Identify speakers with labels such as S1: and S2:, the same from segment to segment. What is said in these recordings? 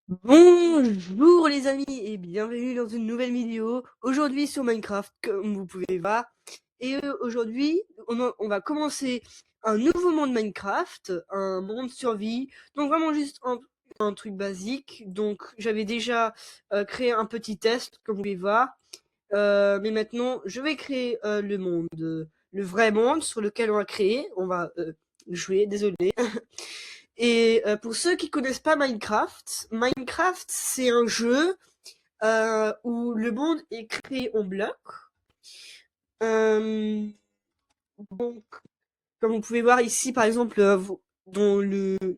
S1: Bonjour les amis et bienvenue dans une nouvelle vidéo. Aujourd'hui sur Minecraft, comme vous pouvez voir. Et aujourd'hui, on va commencer un nouveau monde Minecraft, un monde survie. Donc vraiment juste un truc basique. Donc j'avais déjà créé un petit test, comme vous pouvez voir. Mais maintenant, je vais créer le monde, le vrai monde sur lequel on va créer. On va jouer, désolé. Et pour ceux qui connaissent pas Minecraft, Minecraft c'est un jeu où le monde est créé en blocs. Euh, donc, comme vous pouvez voir ici, par exemple, dans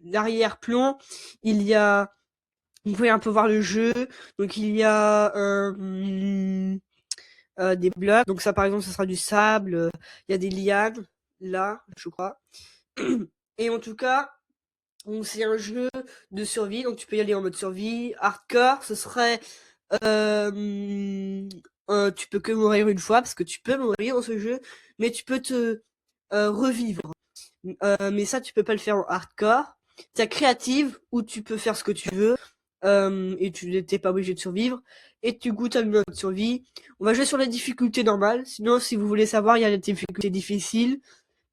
S1: l'arrière-plan, il y a, vous pouvez un peu voir le jeu. Donc il y a des blocs. Donc ça, par exemple, ce sera du sable. Il y a des lianes là, je crois. Et en tout cas, donc c'est un jeu de survie, donc tu peux y aller en mode survie. Hardcore, ce serait tu peux que mourir une fois parce que tu peux mourir dans ce jeu, mais tu peux te revivre. Mais ça, tu peux pas le faire en hardcore. T'as créative où tu peux faire ce que tu veux et tu n'étais pas obligé de survivre. Et tu goûtes à le mode survie. On va jouer sur la difficulté normale. Sinon, si vous voulez savoir, il y a la difficulté difficile.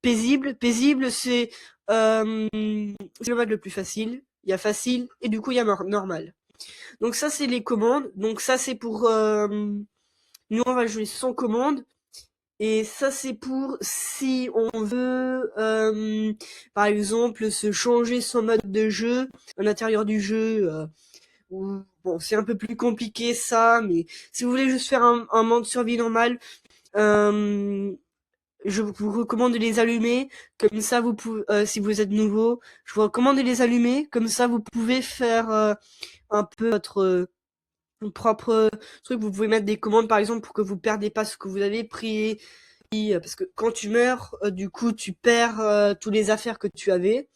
S1: Paisible. Paisible, c'est le mode le plus facile. Il y a facile et du coup il y a normal. Donc ça c'est les commandes. Donc ça c'est pour nous on va jouer sans commande. Et ça c'est pour si on veut par exemple se changer son mode de jeu à l'intérieur du jeu. Bon c'est un peu plus compliqué ça, mais si vous voulez juste faire un mode survie normal, euh, je vous recommande de les allumer, comme ça vous pouvez, si vous êtes nouveau, je vous recommande de les allumer, comme ça vous pouvez faire un peu votre propre truc. Vous pouvez mettre des commandes par exemple pour que vous perdez pas ce que vous avez pris, parce que quand tu meurs, du coup tu perds tous les affaires que tu avais.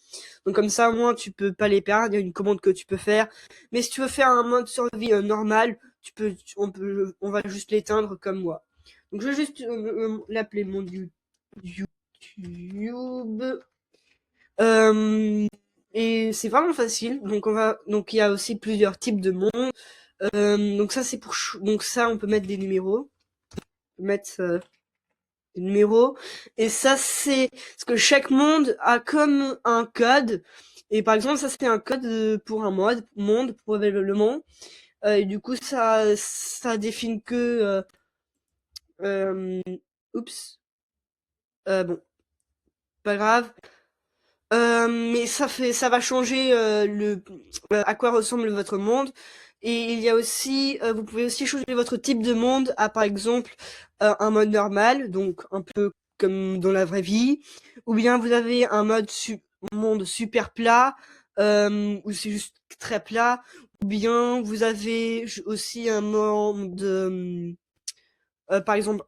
S1: Donc comme ça au moins tu peux pas les perdre. Il y a une commande que tu peux faire. Mais si tu veux faire un mode survie normal, on va juste l'éteindre comme moi. Donc je vais juste l'appeler mon YouTube. Euh, et c'est vraiment facile. Donc il y a aussi plusieurs types de mondes. Donc ça c'est donc ça on peut mettre des numéros. On peut mettre des numéros. Et ça c'est parce que chaque monde a comme un code. Et par exemple ça c'est un code pour un monde probablement. Et du coup ça définit que euh, oups bon pas grave. Mais ça va changer à quoi ressemble votre monde. Et il y a aussi, vous pouvez aussi changer votre type de monde à par exemple un mode normal, donc un peu comme dans la vraie vie, ou bien vous avez un monde super plat où c'est juste très plat, ou bien vous avez aussi un monde, par exemple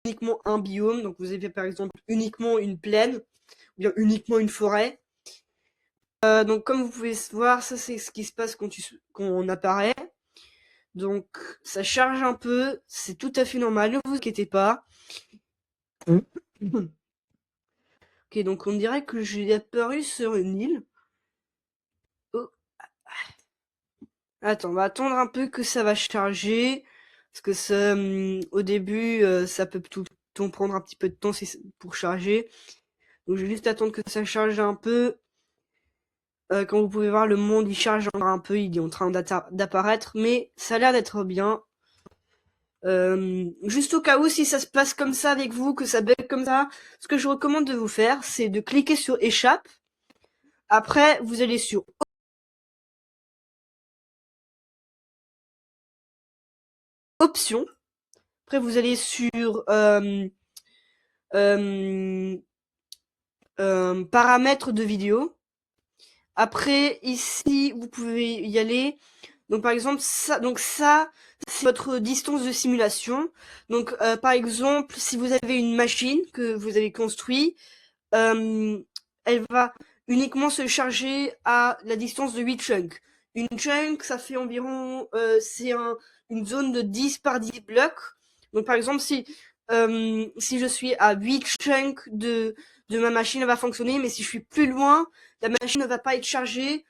S1: uniquement un biome, donc vous avez par exemple uniquement une plaine, ou bien uniquement une forêt. Donc comme vous pouvez voir, ça c'est ce qui se passe quand on apparaît. Donc ça charge un peu, c'est tout à fait normal, ne vous inquiétez pas. Ok, donc on dirait que j'ai apparu sur une île. Oh. Attends, on va attendre un peu que ça va charger. Parce que ça, au début, ça peut tout le temps prendre un petit peu de temps pour charger. Donc je vais juste attendre que ça charge un peu. Comme vous pouvez voir, le monde il charge encore un peu, il est en train d'apparaître, mais ça a l'air d'être bien. Juste au cas où, si ça se passe comme ça avec vous, que ça bug comme ça, ce que je recommande de vous faire, c'est de cliquer sur échappe. Après, vous allez sur options. Après, vous allez sur euh, paramètres de vidéo. Après, ici, vous pouvez y aller. Donc, par exemple, ça, c'est votre distance de simulation. Donc, par exemple, si vous avez une machine que vous avez construite, elle va uniquement se charger à la distance de 8 chunks. Une chunk, ça fait environ, une zone de 10 par 10 blocs. Donc, par exemple, si je suis à 8 chunks de ma machine, elle va fonctionner, mais si je suis plus loin, la machine ne va pas être chargée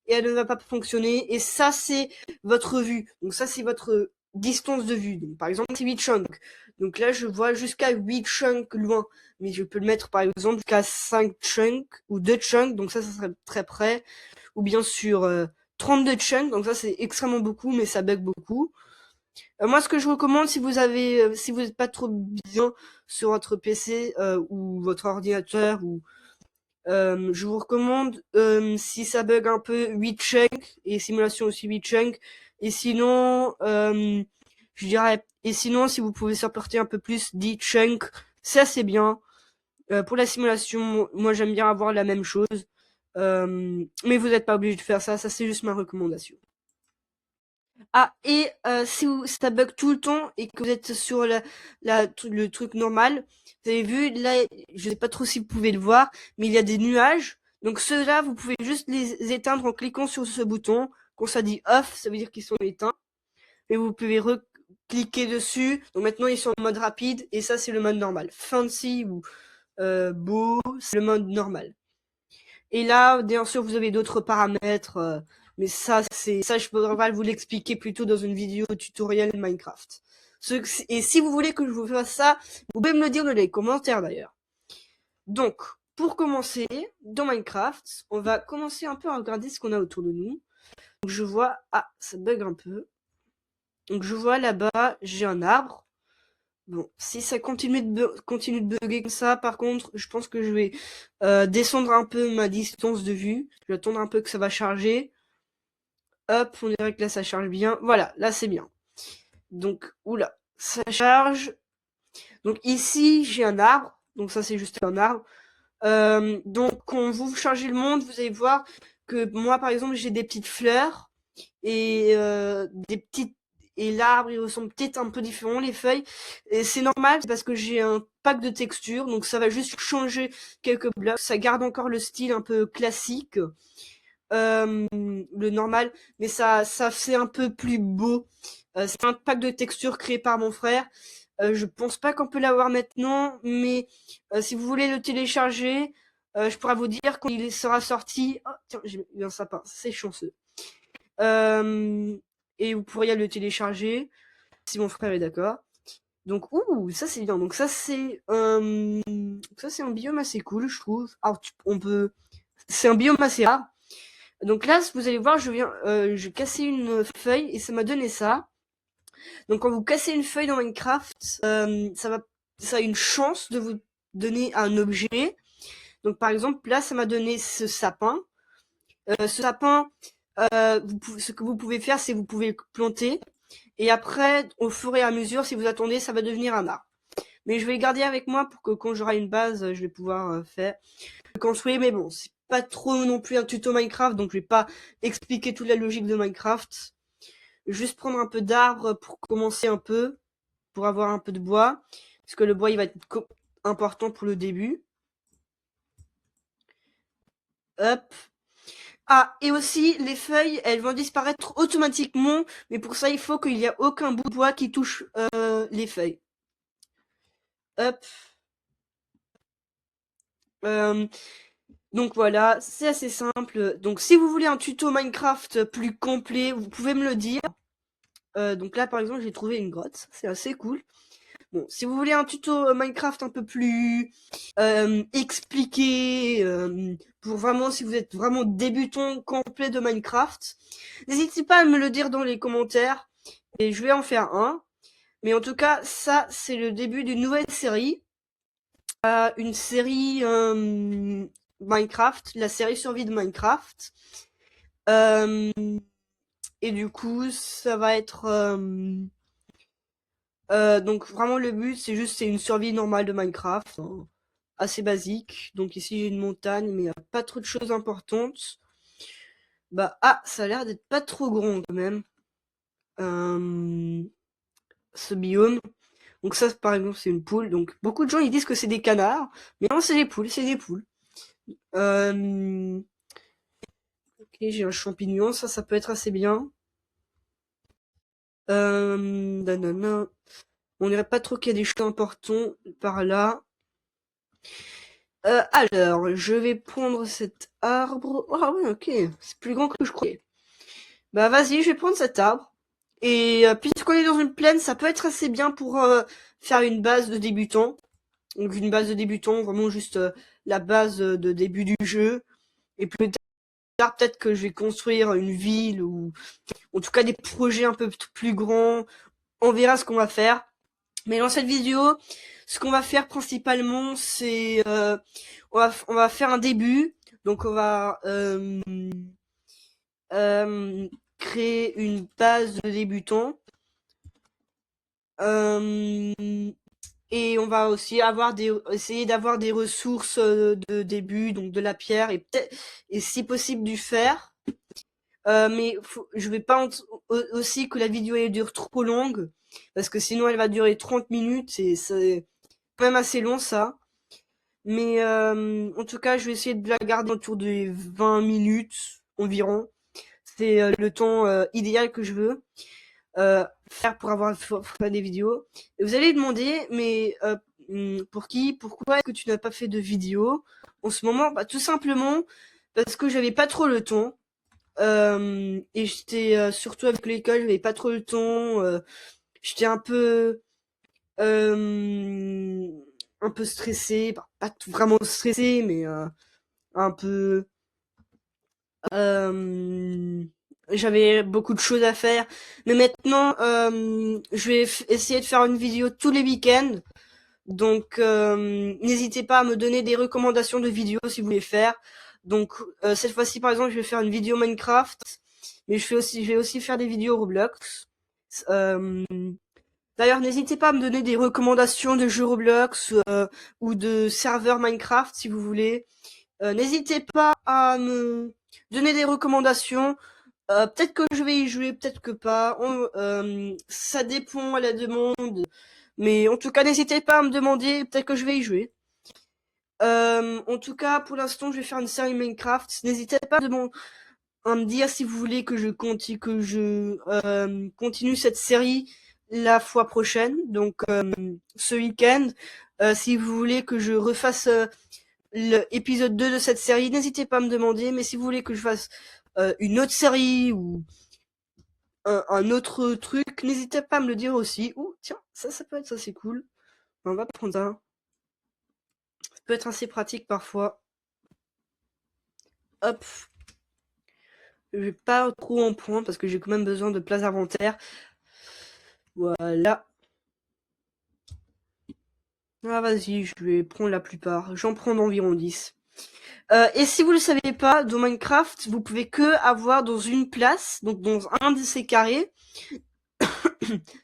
S1: et elle ne va pas fonctionner. Et ça, c'est votre vue. Donc ça, c'est votre distance de vue. Donc, par exemple, c'est 8 chunks. Donc là, je vois jusqu'à 8 chunks loin. Mais je peux le mettre, par exemple, jusqu'à 5 chunks ou 2 chunks. Donc ça serait très près. Ou bien sur 32 chunks. Donc ça, c'est extrêmement beaucoup, mais ça bug beaucoup. Moi, ce que je recommande, si vous avez, si vous n'êtes pas trop bien sur votre PC ou votre ordinateur, ou je vous recommande, si ça bug un peu, 8 chunks et simulation aussi 8 chunks. Et sinon, je dirais, et sinon, si vous pouvez supporter un peu plus 10 chunks, c'est assez bien. Pour la simulation, moi j'aime bien avoir la même chose. Mais vous n'êtes pas obligé de faire ça, ça c'est juste ma recommandation. Ah, et si ça bug tout le temps et que vous êtes sur le truc normal, vous avez vu, là, je sais pas trop si vous pouvez le voir, mais il y a des nuages. Donc ceux-là, vous pouvez juste les éteindre en cliquant sur ce bouton. Quand ça dit off, ça veut dire qu'ils sont éteints. Et vous pouvez recliquer dessus. Donc maintenant, ils sont en mode rapide. Et ça, c'est le mode normal. Fancy ou beau, c'est le mode normal. Et là, bien sûr, vous avez d'autres paramètres, mais ça, je pourrais vous l'expliquer plutôt dans une vidéo tutoriel Minecraft. Et si vous voulez que je vous fasse ça, vous pouvez me le dire dans les commentaires d'ailleurs. Donc, pour commencer, dans Minecraft, on va commencer un peu à regarder ce qu'on a autour de nous. Donc, je vois, ça bug un peu. Donc, je vois là-bas, j'ai un arbre. Bon, si ça continue de bugger comme ça, par contre, je pense que je vais descendre un peu ma distance de vue. Je vais attendre un peu que ça va charger. Hop, on dirait que là, ça charge bien. Voilà, là, c'est bien. Donc, oula, ça charge. Donc ici, j'ai un arbre. Donc ça, c'est juste un arbre. Donc, quand vous chargez le monde, vous allez voir que moi, par exemple, j'ai des petites fleurs et des petites et l'arbre il ressemble peut-être un peu différent les feuilles et c'est normal parce que j'ai un pack de textures donc ça va juste changer quelques blocs, ça garde encore le style un peu classique, le normal, mais ça fait un peu plus beau. C'est un pack de textures créé par mon frère. Je pense pas qu'on peut l'avoir maintenant, mais si vous voulez le télécharger, je pourrais vous dire quand il sera sorti. Oh, tiens, j'ai eu un sapin, c'est chanceux. Et vous pourriez le télécharger si mon frère est d'accord. Donc, ça c'est bien. Donc ça c'est un biome assez cool, je trouve. Alors, c'est un biome assez rare. Donc là, vous allez voir, je cassais une feuille et ça m'a donné ça. Donc quand vous cassez une feuille dans Minecraft, ça a une chance de vous donner un objet. Donc par exemple, là, ça m'a donné ce sapin. Ce sapin, ce que vous pouvez faire, c'est vous pouvez le planter. Et après, au fur et à mesure, si vous attendez, ça va devenir un arbre. Mais je vais le garder avec moi pour que quand j'aurai une base, je vais pouvoir faire construire. Mais bon, c'est pas trop non plus un tuto Minecraft, donc je vais pas expliquer toute la logique de Minecraft. Juste prendre un peu d'arbres pour commencer un peu, pour avoir un peu de bois, parce que le bois il va être important pour le début. Hop. Ah, et aussi, les feuilles, elles vont disparaître automatiquement, mais pour ça, il faut qu'il n'y ait aucun bout de bois qui touche les feuilles. Hop. Donc voilà, c'est assez simple. Donc si vous voulez un tuto Minecraft plus complet, vous pouvez me le dire. Donc là, par exemple, j'ai trouvé une grotte, c'est assez cool. Bon, si vous voulez un tuto Minecraft un peu plus expliqué, pour vraiment, si vous êtes vraiment débutant complet de Minecraft, n'hésitez pas à me le dire dans les commentaires et je vais en faire un. Mais en tout cas, ça, c'est le début d'une nouvelle série. Une série Minecraft, la série survie de Minecraft. Et du coup, ça va être... donc vraiment le but c'est une survie normale de Minecraft, hein, assez basique. Donc ici j'ai une montagne mais il n'y a pas trop de choses importantes. Ça a l'air d'être pas trop grand quand même, ce biome. Donc ça par exemple c'est une poule. Donc beaucoup de gens ils disent que c'est des canards, mais non c'est des poules, c'est des poules. Ok, j'ai un champignon, ça peut être assez bien. Nanana. On dirait pas trop qu'il y a des choses importants par là. Alors, je vais prendre cet arbre. Ah oui, ok, c'est plus grand que je croyais. Bah vas-y, je vais prendre cet arbre. Et puisqu'on est dans une plaine, ça peut être assez bien pour faire une base de débutant. Donc une base de débutant, vraiment juste la base de début du jeu. Et plus tard, peut-être que je vais construire une ville ou en tout cas des projets un peu plus grands. On verra ce qu'on va faire. Mais dans cette vidéo, ce qu'on va faire principalement, c'est on va faire un début. Donc on va créer une base de débutants. Et on va aussi essayer d'avoir des ressources de début, donc de la pierre et peut-être et si possible du fer. Mais je vais pas aussi que la vidéo elle dure trop longue parce que sinon elle va durer 30 minutes et c'est quand même assez long ça. Mais en tout cas, je vais essayer de la garder autour de 20 minutes environ. C'est le temps idéal que je veux faire pour avoir fait des vidéos. Et vous allez demander, mais pourquoi est-ce que tu n'as pas fait de vidéo en ce moment? Bah, tout simplement parce que j'avais pas trop le temps. Et j'étais surtout avec l'école, j'avais pas trop le temps. J'étais euh, un peu stressé, pas vraiment stressé, mais un peu. Euh, J'avais beaucoup de choses à faire, mais maintenant je vais essayer de faire une vidéo tous les week-ends. Donc n'hésitez pas à me donner des recommandations de vidéos si vous voulez faire. Donc cette fois-ci par exemple je vais faire une vidéo Minecraft, mais je vais aussi faire des vidéos Roblox. Euh, D'ailleurs n'hésitez pas à me donner des recommandations de jeux Roblox ou de serveurs Minecraft si vous voulez. N'hésitez pas à me donner des recommandations. Peut-être que je vais y jouer, peut-être que pas. Ça dépend à la demande. Mais en tout cas, n'hésitez pas à me demander, peut-être que je vais y jouer. En tout cas, pour l'instant, je vais faire une série Minecraft. N'hésitez pas à me dire si vous voulez que je continue cette série la fois prochaine. Donc, ce week-end, si vous voulez que je refasse l'épisode 2 de cette série, n'hésitez pas à me demander. Mais si vous voulez que je fasse une autre série ou un autre truc, n'hésitez pas à me le dire aussi. Ouh, tiens, ça peut être ça, c'est cool. On va prendre un. Ça peut être assez pratique parfois. Hop. Je vais pas trop en prendre parce que j'ai quand même besoin de place d'inventaire. Voilà. Ah, vas-y, je vais prendre la plupart. J'en prends environ 10. Et si vous le savez pas, dans Minecraft, vous pouvez que avoir dans une place, donc dans un de ces carrés,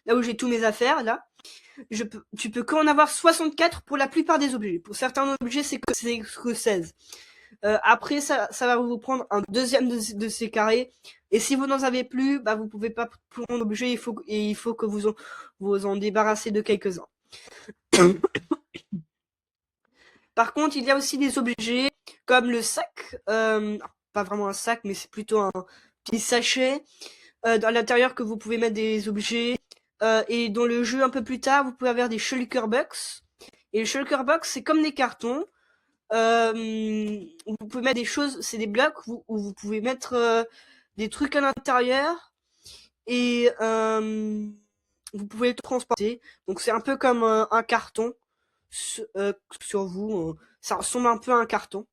S1: là où j'ai tous mes affaires, là, tu peux qu'en avoir 64 pour la plupart des objets. Pour certains objets, c'est que 16. Après, ça va vous prendre un deuxième de ces carrés. Et si vous n'en avez plus, bah, vous pouvez pas prendre d'objet. Il faut que vous en débarrassez de quelques-uns. Par contre, il y a aussi des objets comme le sac. Pas vraiment un sac, mais c'est plutôt un petit sachet dans l'intérieur que vous pouvez mettre des objets. Et dans le jeu un peu plus tard, vous pouvez avoir des shulker box. Et les shulker box, c'est comme des cartons. Vous pouvez mettre des choses, c'est des blocs où vous pouvez mettre des trucs à l'intérieur et vous pouvez le transporter. Donc c'est un peu comme un carton sur vous. Ça ressemble un peu à un carton.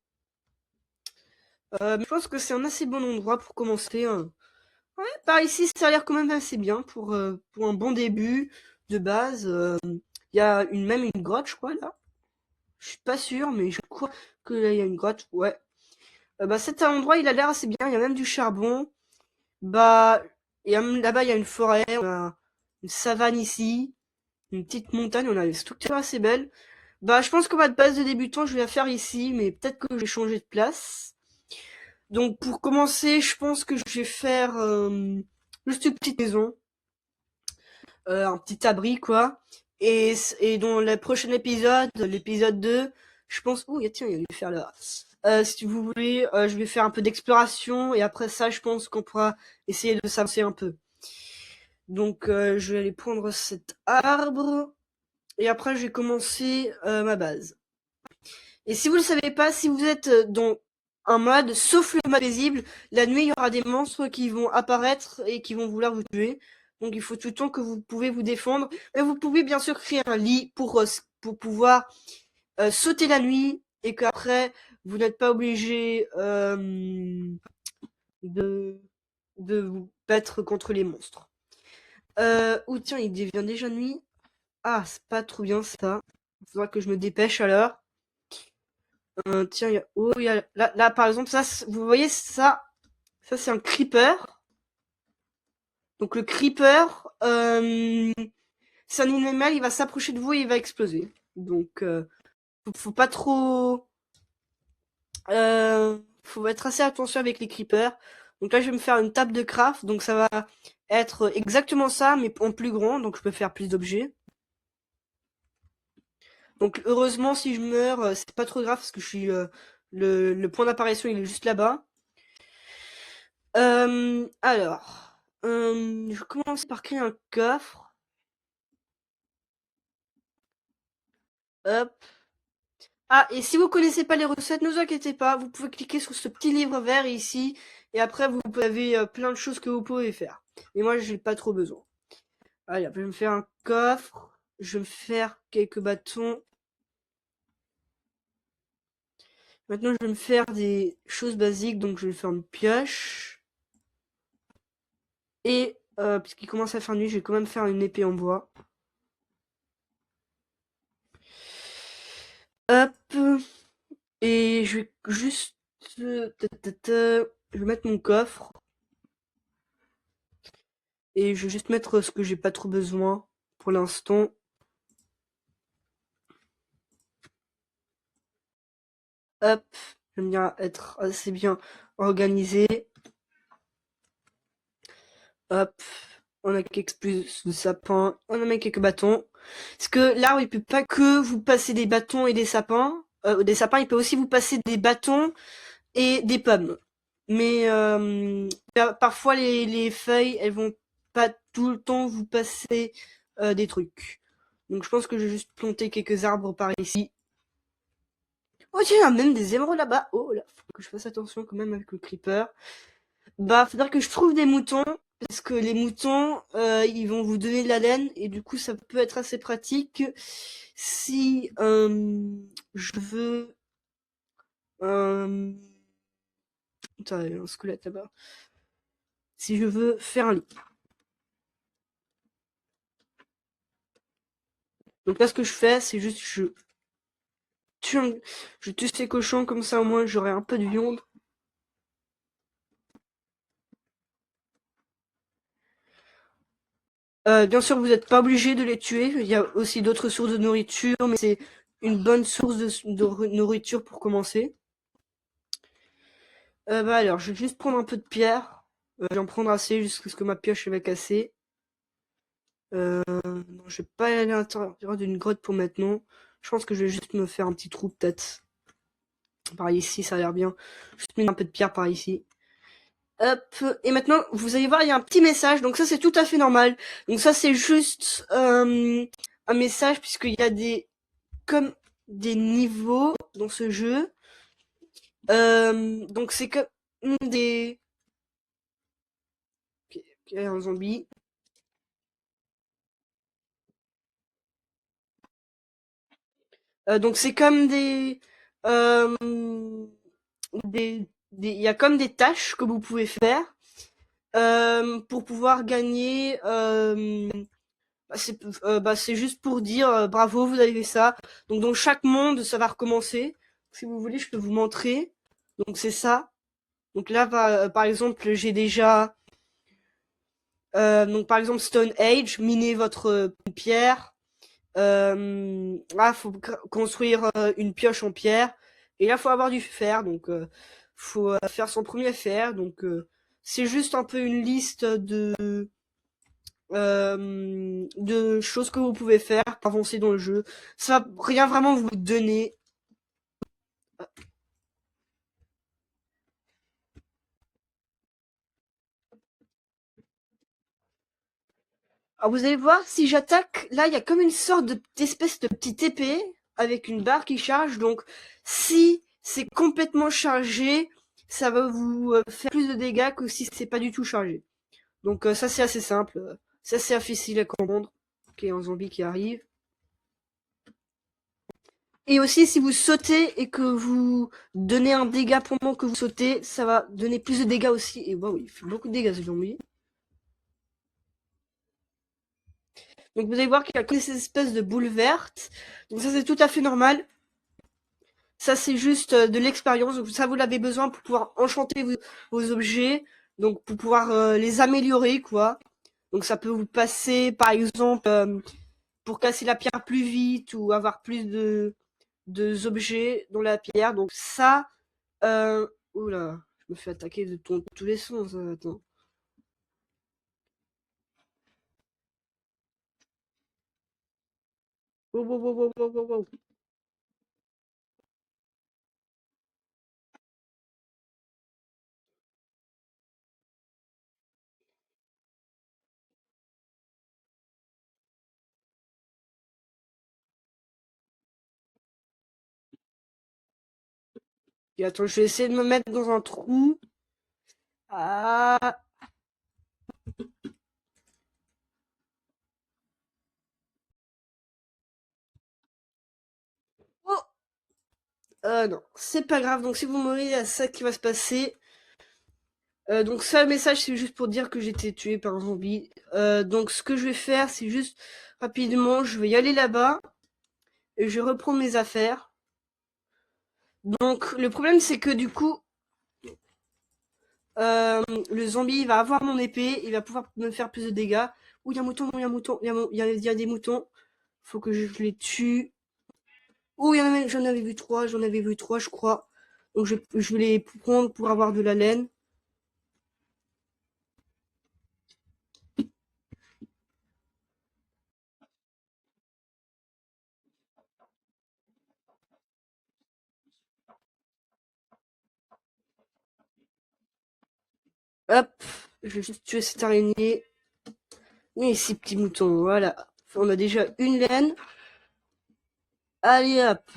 S1: Mais je pense que c'est un assez bon endroit pour commencer. Ouais, par ici, ça a l'air quand même assez bien pour un bon début de base. Il y a même une grotte, je crois, là. Je suis pas sûr, mais je crois que là, il y a une grotte. Ouais. Bah, cet endroit, il a l'air assez bien. Il y a même du charbon. Bah, et là-bas, il y a une forêt. On a une savane ici. Une petite montagne. On a une structure assez belle. Bah, je pense que ma base de débutant, je vais la faire ici. Mais peut-être que je vais changer de place. Donc, pour commencer, je pense que je vais faire juste une petite maison. Un petit abri, quoi. Et dans le prochain épisode, l'épisode 2, je pense... Oh, tiens, il y a du fer là. Si vous voulez, je vais faire un peu d'exploration et après ça, je pense qu'on pourra essayer de s'avancer un peu. Donc, je vais aller prendre cet arbre et après, je vais commencer ma base. Et si vous le savez pas, si vous êtes dans un mode, sauf le mode paisible, la nuit, il y aura des monstres qui vont apparaître et qui vont vouloir vous tuer. Donc il faut tout le temps que vous pouvez vous défendre. Mais vous pouvez bien sûr créer un lit pour pouvoir sauter la nuit et qu'après, vous n'êtes pas obligé de, de vous battre contre les monstres. Ou tiens, il devient déjà nuit. Ah, c'est pas trop bien ça. Il faudra que je me dépêche alors. Tiens, là, par exemple, ça, vous voyez ça c'est un creeper. Donc le creeper, c'est un animal, il va s'approcher de vous et il va exploser. Donc faut pas trop, faut être assez attention avec les creepers. Donc là, je vais me faire une table de craft, donc ça va être exactement ça, mais en plus grand, donc je peux faire plus d'objets. Donc heureusement, si je meurs, c'est pas trop grave parce que je suis le point d'apparition, il est juste là-bas. Alors, je vais commencer par créer un coffre. Hop. Ah, et si vous connaissez pas les recettes, ne vous inquiétez pas, vous pouvez cliquer sur ce petit livre vert ici, et après vous avez plein de choses que vous pouvez faire. Mais moi, j'ai pas trop besoin. Allez, je vais me faire un coffre, je vais me faire quelques bâtons. Maintenant, je vais me faire des choses basiques, donc je vais faire une pioche. Et, puisqu'il commence à faire nuit, je vais quand même faire une épée en bois. Hop. Et je vais juste... Je vais mettre mon coffre. Et je vais juste mettre ce que j'ai pas trop besoin pour l'instant. Hop. J'aime bien être assez bien organisé. Hop. On a quelques plus de sapins. On a même quelques bâtons. Parce que l'arbre, il peut pas que vous passer des bâtons et des sapins. Des sapins, il peut aussi vous passer des bâtons et des pommes. Mais parfois les feuilles, elles vont pas tout le temps vous passer des trucs. Donc je pense que je vais juste planter quelques arbres par ici. Oh tiens, il y a même des émeraudes là-bas. Oh là, faut que je fasse attention quand même avec le creeper. Bah, faudra que je trouve des moutons. Parce que les moutons, ils vont vous donner de la laine. Et du coup, ça peut être assez pratique si je veux... Putain, il y a un squelette là-bas. Si je veux faire un lit. Donc là, ce que je fais, c'est juste je tue ces cochons comme ça, au moins j'aurai un peu de viande. Bien sûr, vous n'êtes pas obligé de les tuer. Il y a aussi d'autres sources de nourriture, mais c'est une bonne source de nourriture pour commencer. Bah alors, je vais juste prendre un peu de pierre. Je vais en prendre assez jusqu'à ce que ma pioche va casser. Non, je vais pas aller à l'intérieur d'une grotte pour maintenant. Je pense que je vais juste me faire un petit trou peut-être. Par ici, ça a l'air bien. Juste mettre un peu de pierre par ici. Hop, et maintenant, vous allez voir, il y a un petit message, donc ça c'est tout à fait normal. Donc ça c'est juste un message puisqu'il y a comme des niveaux dans ce jeu. Donc c'est comme des... Ok, un zombie. Donc c'est comme euh, il y a comme des tâches que vous pouvez faire pour pouvoir gagner. C'est juste pour dire bravo, vous avez fait ça. Donc dans chaque monde, ça va recommencer. Si vous voulez, je peux vous montrer. Donc c'est ça. Donc là, par exemple, j'ai déjà donc par exemple Stone Age, miner votre pierre. Là, faut construire une pioche en pierre. Et là, faut avoir du fer. Donc faut faire son premier fer. Donc c'est juste un peu une liste de choses que vous pouvez faire pour avancer dans le jeu. Ça va rien vraiment vous donner. Alors vous allez voir, si j'attaque, là il y a comme une sorte d'espèce de petite épée. avec une barre qui charge. Donc, si c'est complètement chargé, ça va vous faire plus de dégâts que si c'est pas du tout chargé. Donc, ça, c'est assez simple. Ça, c'est assez facile à comprendre. Ok, un zombie qui arrive. Et aussi, si vous sautez et que vous donnez un dégât pendant que vous sautez, ça va donner plus de dégâts aussi. Et waouh, il fait beaucoup de dégâts, ce zombie. Donc vous allez voir qu'il y a que ces espèces de boules vertes. Donc ça, c'est tout à fait normal. Ça, c'est juste de l'expérience. Donc ça, vous l'avez besoin pour pouvoir enchanter vos objets. Donc pour pouvoir les améliorer, quoi. Donc ça peut vous passer, par exemple, pour casser la pierre plus vite ou avoir plus de objets dans la pierre. Donc ça, oula, je me fais attaquer de tous les sens. Attends. Wow, wow, wow, wow, wow, wow, wow. Et attends, je vais essayer de me mettre dans un trou. Ah, oh, non, c'est pas grave. Donc si vous mourrez, il y a ça qui va se passer. Donc ça, le message, c'est juste pour dire que j'ai été tué par un zombie. Donc ce que je vais faire, c'est juste rapidement, je vais y aller là-bas et je reprends mes affaires. Donc le problème, c'est que du coup, le zombie va avoir mon épée, il va pouvoir me faire plus de dégâts. Ouh, il y a un mouton, il y a un mouton, il y a des moutons. Faut que je les tue. Ouh, j'en avais vu trois, je crois. Donc je vais les prendre pour avoir de la laine. Hop, je vais juste tuer cette araignée. Et ces petits moutons, voilà. On a déjà une laine. Allez hop.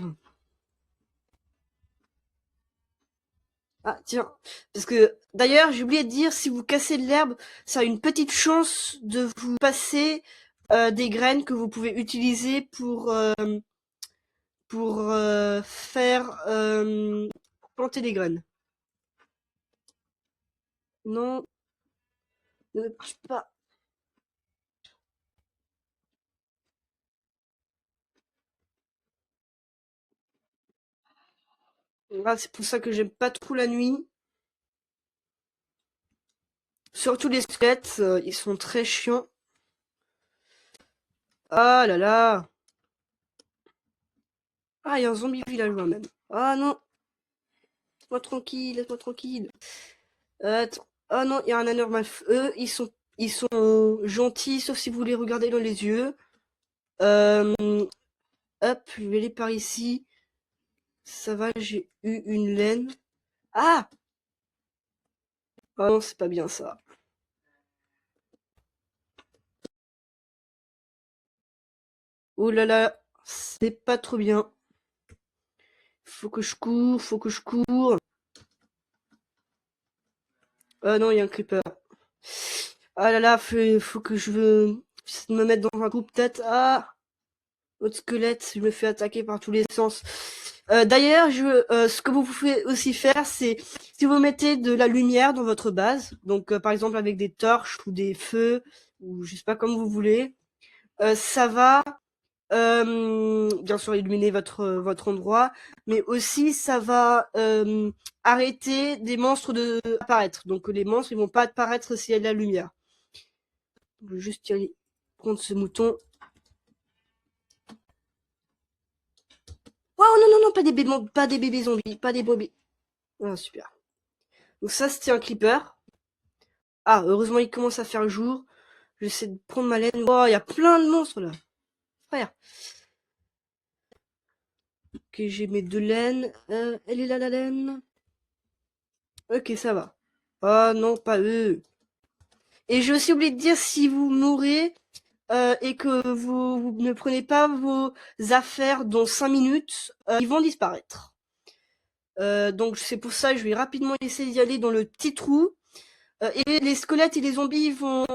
S1: Ah tiens, parce que d'ailleurs j'ai oublié de dire, si vous cassez de l'herbe, ça a une petite chance de vous passer des graines que vous pouvez utiliser pour faire planter des graines. Non, ne me touche pas. Ah, c'est pour ça que j'aime pas trop la nuit. Surtout les squelettes, ils sont très chiants. Ah là là. Ah, il y a un zombie villageois même. Ah non, laisse-moi tranquille, laisse-moi tranquille. Attends. Ah non, il y a un anormal. Eux, ils sont gentils, sauf si vous les regardez dans les yeux. Euh, hop, je vais aller par ici. Ça va, j'ai eu une laine. Ah! Ah non, c'est pas bien ça. Oh là là, c'est pas trop bien. Faut que je cours, faut que je cours. Ah non, il y a un creeper. Ah là là, faut que je me mette dans un trou peut-être. Ah! Autre squelette, je me fais attaquer par tous les sens. D'ailleurs, ce que vous pouvez aussi faire, c'est si vous mettez de la lumière dans votre base, donc par exemple avec des torches ou des feux, ou je sais pas comme vous voulez, ça va bien sûr illuminer votre endroit, mais aussi ça va arrêter des monstres de apparaître. Donc les monstres ils vont pas apparaître s'il y a de la lumière. Je vais juste y aller prendre ce mouton. Oh non, non, non, pas des bébés zombies, pas des bébés. Ah, super. Donc ça, c'était un creeper. Ah, heureusement, il commence à faire jour. J'essaie de prendre ma laine. Oh, il y a plein de monstres, là. Frère. Ok, j'ai mes deux laines. Elle est là, la laine. Ok, ça va. Oh non, pas eux. Et j'ai aussi oublié de dire, si vous mourrez, et que vous ne prenez pas vos affaires dans 5 minutes, ils vont disparaître. Donc c'est pour ça que je vais rapidement essayer d'y aller dans le petit trou. Et les squelettes et les zombies vont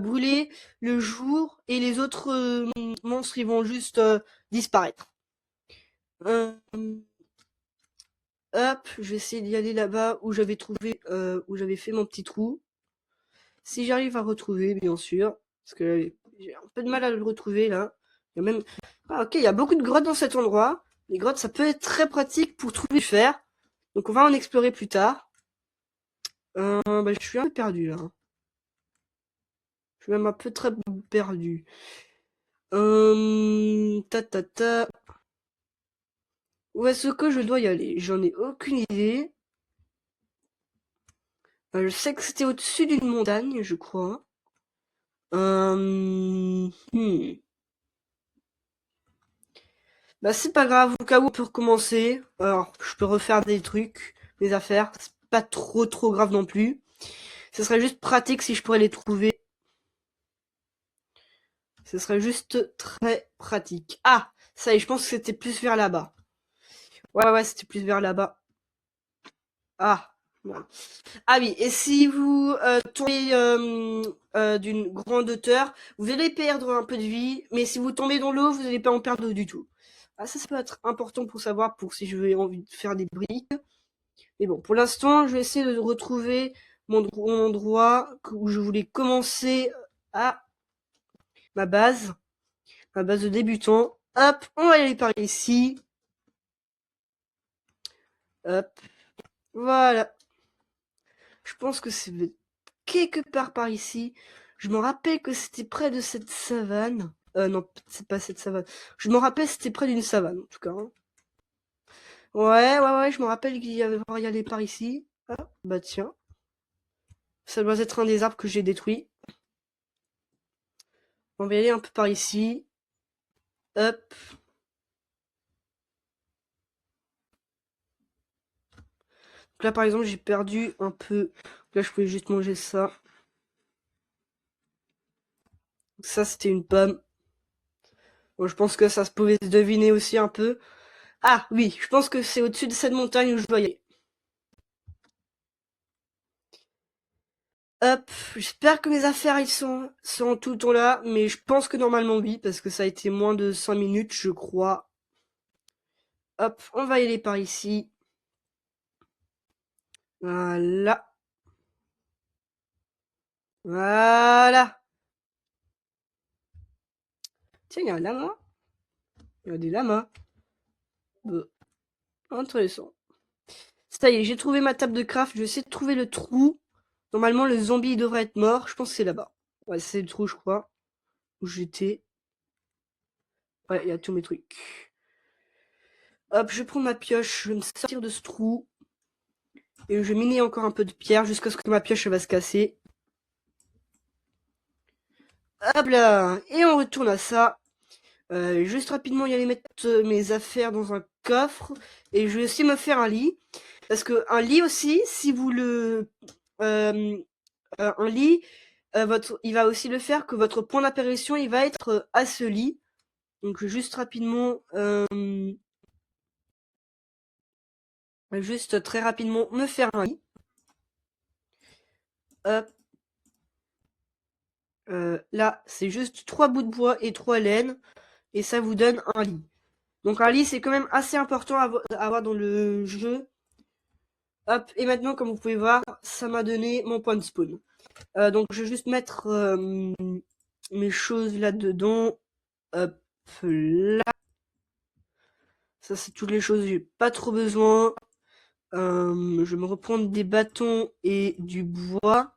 S1: brûler le jour et les autres monstres ils vont juste disparaître. Hop, je vais essayer d'y aller là-bas où j'avais trouvé, où j'avais fait mon petit trou. Si j'arrive à retrouver, bien sûr, parce que j'ai un peu de mal à le retrouver là. Il y a même... Ah ok, il y a beaucoup de grottes dans cet endroit. Les grottes, ça peut être très pratique pour trouver du fer. Donc on va en explorer plus tard. Bah, je suis un peu perdu là. Je suis même un peu très perdu. Ta ta ta. Où est-ce que je dois y aller? J'en ai aucune idée. Je sais que c'était au-dessus d'une montagne, je crois. Bah c'est pas grave, au cas où on peut recommencer. Alors, je peux refaire des trucs, des affaires. C'est pas trop grave non plus. Ce serait juste pratique si je pourrais les trouver. Ce serait juste très pratique. Ah, ça y est, je pense que c'était plus vers là-bas. Ouais, c'était plus vers là-bas. Ah, voilà. Ah oui, et si vous tombez d'une grande hauteur, vous allez perdre un peu de vie, mais si vous tombez dans l'eau, vous n'allez pas en perdre du tout. Ah, ça peut être important pour savoir, pour si je vais envie de faire des briques. Mais bon, pour l'instant, je vais essayer de retrouver mon endroit où je voulais commencer à ma base de débutant. Hop, on va aller par ici. Hop, voilà. Je pense que c'est quelque part par ici. Je me rappelle que c'était près de cette savane. Non, c'est pas cette savane. Je me rappelle c'était près d'une savane, en tout cas. Hein. Ouais, je me rappelle qu'il y avait y aller par ici. Ah, bah tiens. Ça doit être un des arbres que j'ai détruit. On va y aller un peu par ici. Hop. Donc là, par exemple, j'ai perdu un peu. Là, je pouvais juste manger ça. Donc ça, c'était une pomme. Bon, je pense que ça se pouvait se deviner aussi un peu. Ah, oui, je pense que c'est au-dessus de cette montagne où je dois y aller. Hop, j'espère que mes affaires ils sont tout le temps là, mais je pense que normalement oui, parce que ça a été moins de 5 minutes, je crois. Hop, on va y aller par ici. Voilà. Voilà. Tiens, il y a un lama. Il y a des lamas. Intéressant. Ça y est, j'ai trouvé ma table de craft, je vais essayer de trouver le trou. Normalement, le zombie il devrait être mort, je pense que c'est là-bas. Ouais, c'est le trou, je crois, où j'étais. Ouais, il y a tous mes trucs. Hop, je prends ma pioche, je vais me sortir de ce trou. Et je vais miner encore un peu de pierre jusqu'à ce que ma pioche va se casser. Hop là. Et on retourne à ça. Juste rapidement y aller mettre mes affaires dans un coffre. Et je vais aussi me faire un lit. Parce que un lit aussi, si vous le... un lit, il va aussi le faire que votre point d'apparition, il va être à ce lit. Donc juste rapidement... juste très rapidement me faire un lit. Hop. Là, c'est juste 3 bouts de bois et 3 laines. Et ça vous donne un lit. Donc un lit, c'est quand même assez important à avoir dans le jeu. Hop, et maintenant, comme vous pouvez voir, ça m'a donné mon point de spawn. Donc je vais juste mettre mes choses là-dedans. Hop, là. Ça, c'est toutes les choses, j'ai pas trop besoin. Je vais me reprendre des bâtons et du bois.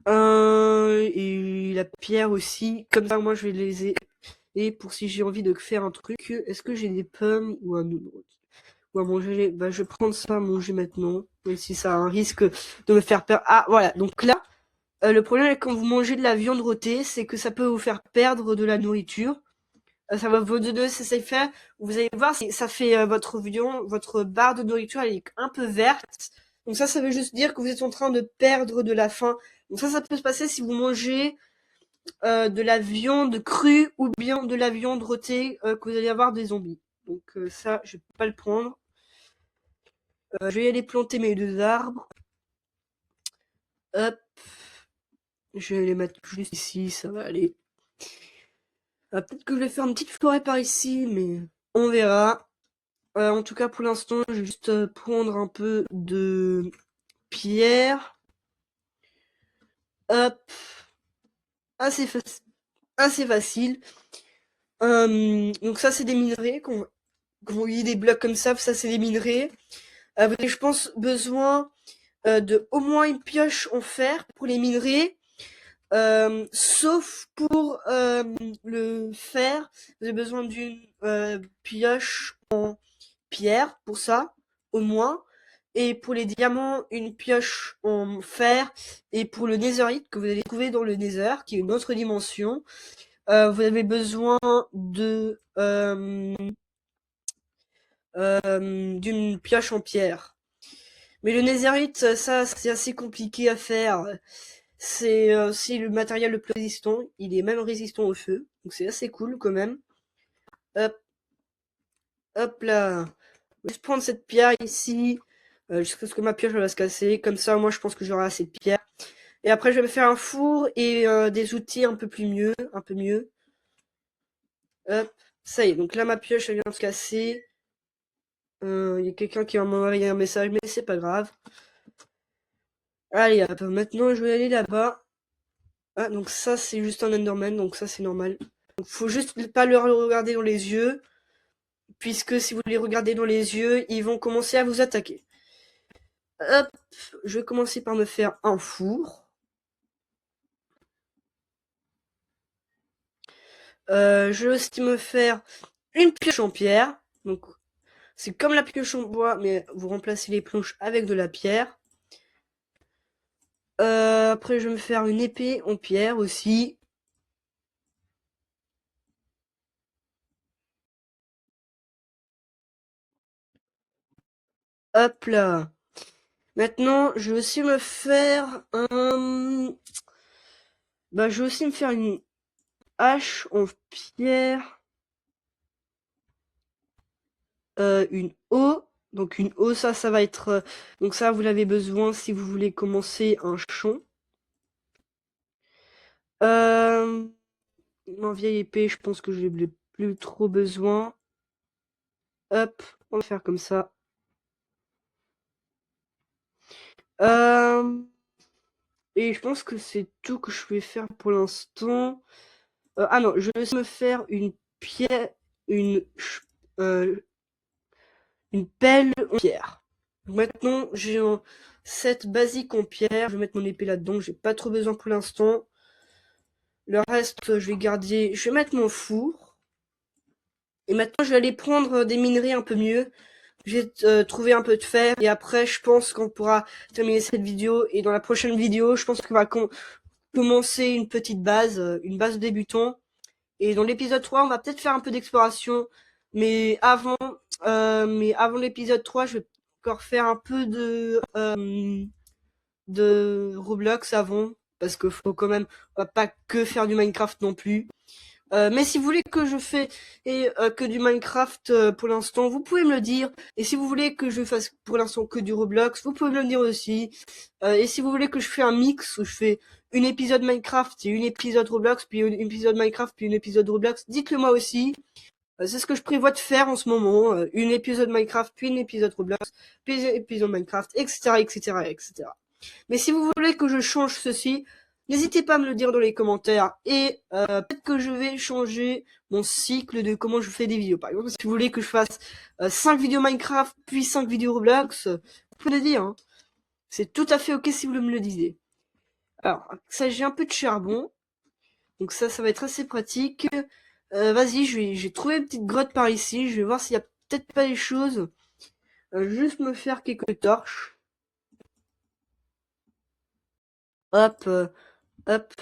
S1: Et la pierre aussi. Comme ça, moi, je vais les... Et pour si j'ai envie de faire un truc, est-ce que j'ai des pommes ou un ou à manger? Bah, je vais prendre ça à manger maintenant, même si ça a un risque de me faire perdre. Ah, voilà. Donc là, le problème quand vous mangez de la viande rôtée, c'est que ça peut vous faire perdre de la nourriture. Ça va vous donner ces effets. Vous allez voir, ça fait votre barre de nourriture, elle est un peu verte. Donc ça veut juste dire que vous êtes en train de perdre de la faim. Donc ça peut se passer si vous mangez de la viande crue ou bien de la viande rôtée que vous allez avoir des zombies. Donc ça, je peux pas le prendre. Je vais aller planter mes 2 arbres. Hop. Je vais les mettre juste ici, ça va aller. Peut-être que je vais faire une petite forêt par ici, mais on verra. En tout cas, pour l'instant, je vais juste prendre un peu de pierre. Hop. Assez, assez facile. Donc ça, c'est des minerais. Quand vous voyez des blocs comme ça c'est des minerais. Vous avez, je pense, besoin de au moins une pioche en fer pour les minerais. Sauf pour le fer, vous avez besoin d'une pioche en pierre pour ça, au moins. Et pour les diamants, une pioche en fer. Et pour le netherite que vous allez trouver dans le nether, qui est une autre dimension, vous avez besoin de d'une pioche en pierre. Mais le netherite, ça, c'est assez compliqué à faire. C'est le matériel le plus résistant. Il est même résistant au feu. Donc c'est assez cool quand même. Hop, hop là. Je vais juste prendre cette pierre ici. Jusqu'à ce que ma pioche va se casser. Comme ça, moi, je pense que j'aurai assez de pierre. Et après, je vais me faire un four et des outils un peu mieux. Hop, ça y est. Donc là, ma pioche, elle vient de se casser. Il y a quelqu'un qui va m'envoyer un message, mais c'est pas grave. Allez, hop, maintenant, je vais aller là-bas. Ah, donc ça, c'est juste un Enderman, donc ça, c'est normal. Donc, faut juste pas le regarder dans les yeux, puisque si vous les regardez dans les yeux, ils vont commencer à vous attaquer. Hop, je vais commencer par me faire un four. Je vais aussi me faire une pioche en pierre. Donc, c'est comme la pioche en bois, mais vous remplacez les planches avec de la pierre. Après, je vais me faire une épée en pierre aussi. Hop là. Maintenant, je vais aussi me faire un... Bah, je vais aussi me faire une hache en pierre. Une eau. Donc une eau, ça va être... donc ça, vous l'avez besoin si vous voulez commencer un champ. Mon vieille épée, je pense que je n'ai plus trop besoin. Hop, on va faire comme ça. Et je pense que c'est tout que je vais faire pour l'instant. Ah non, je vais me faire une pierre, une, une pelle en pierre. Maintenant, j'ai un set basique en pierre. Je vais mettre mon épée là-dedans. J'ai pas trop besoin pour l'instant. Le reste, je vais garder. Je vais mettre mon four. Et maintenant, je vais aller prendre des minerais un peu mieux. J'ai trouvé un peu de fer. Et après, je pense qu'on pourra terminer cette vidéo. Et dans la prochaine vidéo, je pense qu'on va commencer une petite base, une base débutant. Et dans l'épisode 3, on va peut-être faire un peu d'exploration. Mais avant l'épisode 3, je vais encore faire un peu de Roblox avant. Parce que faut quand même, on va pas que faire du Minecraft non plus. Mais si vous voulez que je fais que du Minecraft pour l'instant, vous pouvez me le dire. Et si vous voulez que je fasse pour l'instant que du Roblox, vous pouvez me le dire aussi. Et si vous voulez que je fais un mix où je fais une épisode Minecraft et une épisode Roblox, puis une épisode Minecraft, puis une épisode Roblox, dites-le moi aussi. C'est ce que je prévois de faire en ce moment. Une épisode Minecraft, puis une épisode Roblox, puis une épisode Minecraft, etc., etc., etc. Mais si vous voulez que je change ceci, n'hésitez pas à me le dire dans les commentaires. Et peut-être que je vais changer mon cycle de comment je fais des vidéos. Par exemple, si vous voulez que je fasse 5 vidéos Minecraft, puis 5 vidéos Roblox, vous pouvez le dire. Hein. C'est tout à fait ok si vous me le disiez. Alors, ça j'ai un peu de charbon. Donc ça va être assez pratique. Vas-y, j'ai trouvé une petite grotte par ici. Je vais voir s'il y a peut-être pas des choses. Juste me faire quelques torches. Hop, hop.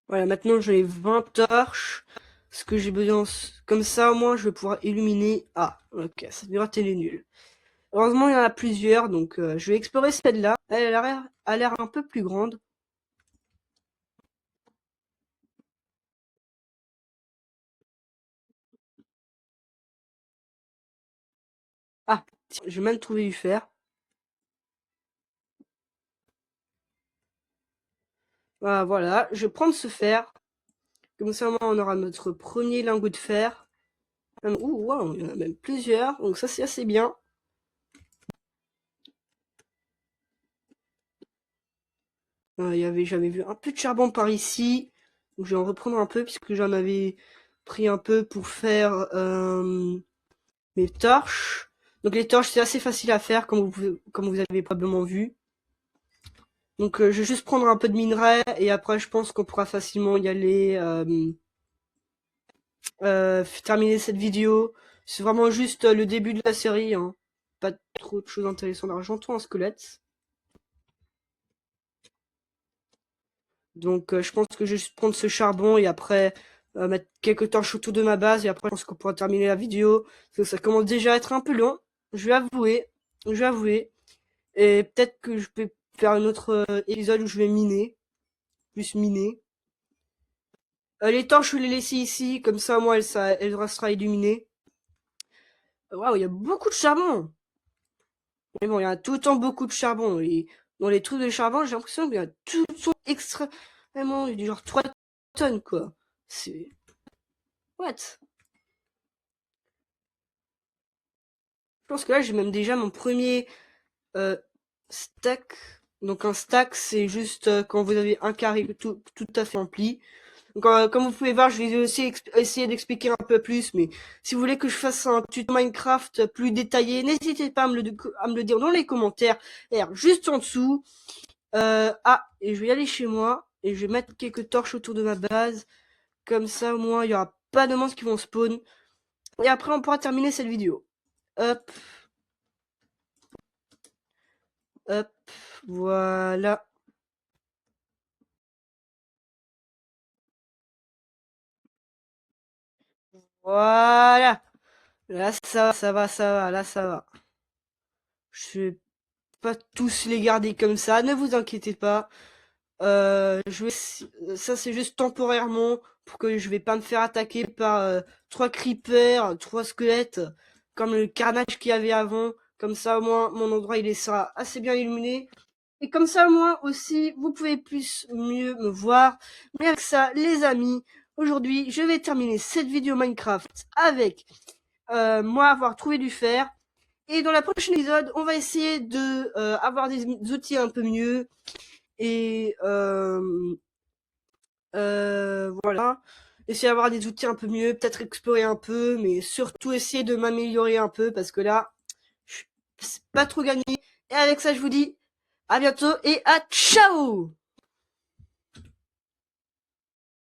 S1: Voilà, maintenant j'ai 20 torches. Ce que j'ai besoin, comme ça au moins je vais pouvoir illuminer. Ah, ok, ça devrait être les nuls. Heureusement, il y en a plusieurs, donc je vais explorer celle-là. Elle a l'air un peu plus grande. Ah, tiens, j'ai même trouvé du fer. Ah, voilà, je vais prendre ce fer. Comme ça, on aura notre premier lingot de fer. Ouh, wow, il y en a même plusieurs, donc ça c'est assez bien. J'avais vu un peu de charbon par ici. Donc je vais en reprendre un peu puisque j'en avais pris un peu pour faire mes torches. Donc les torches c'est assez facile à faire comme vous avez probablement vu. Donc je vais juste prendre un peu de minerai et après je pense qu'on pourra facilement y aller terminer cette vidéo. C'est vraiment juste le début de la série, hein. Pas trop de choses intéressantes. Alors j'entends un squelette. Donc je pense que je vais juste prendre ce charbon et après mettre quelques torches autour de ma base et après je pense qu'on pourra terminer la vidéo. Parce que ça commence déjà à être un peu long. Je vais avouer. Je vais avouer. Et peut-être que je peux faire un autre épisode où je vais miner. Plus miner. Les torches, je vais les laisser ici. Comme ça, moi, elle restera illuminée. Waouh, il y a beaucoup de charbon. Mais bon, il y a tout le temps beaucoup de charbon. Et dans les trucs de charbon, j'ai l'impression qu'il y a tout le temps extrêmement, du genre 3 tonnes, quoi. C'est... What? Je pense que là, j'ai même déjà mon premier stack. Donc un stack, c'est juste quand vous avez un carré tout à fait rempli. Donc, comme vous pouvez voir, je vais aussi essayer d'expliquer un peu plus, mais si vous voulez que je fasse un tuto Minecraft plus détaillé, n'hésitez pas à me le dire dans les commentaires, d'ailleurs, juste en dessous. Et je vais y aller chez moi, et je vais mettre quelques torches autour de ma base, comme ça au moins il y aura pas de monstres qui vont spawn, et après on pourra terminer cette vidéo. Hop, hop, voilà. Voilà. Là, ça va, là, ça va. Je vais pas tous les garder comme ça, ne vous inquiétez pas. Ça c'est juste temporairement pour que je vais pas me faire attaquer par 3 creepers, 3 squelettes, comme le carnage qu'il y avait avant. Comme ça, au moins, mon endroit il sera assez bien illuminé. Et comme ça, moi aussi, vous pouvez mieux me voir. Mais avec ça, les amis, aujourd'hui, je vais terminer cette vidéo Minecraft avec moi avoir trouvé du fer. Et dans la prochaine épisode, on va essayer de avoir des outils un peu mieux. Et voilà. Essayer d'avoir des outils un peu mieux, peut-être explorer un peu, mais surtout essayer de m'améliorer un peu parce que là, je suis pas trop gagné. Et avec ça, je vous dis à bientôt et à ciao!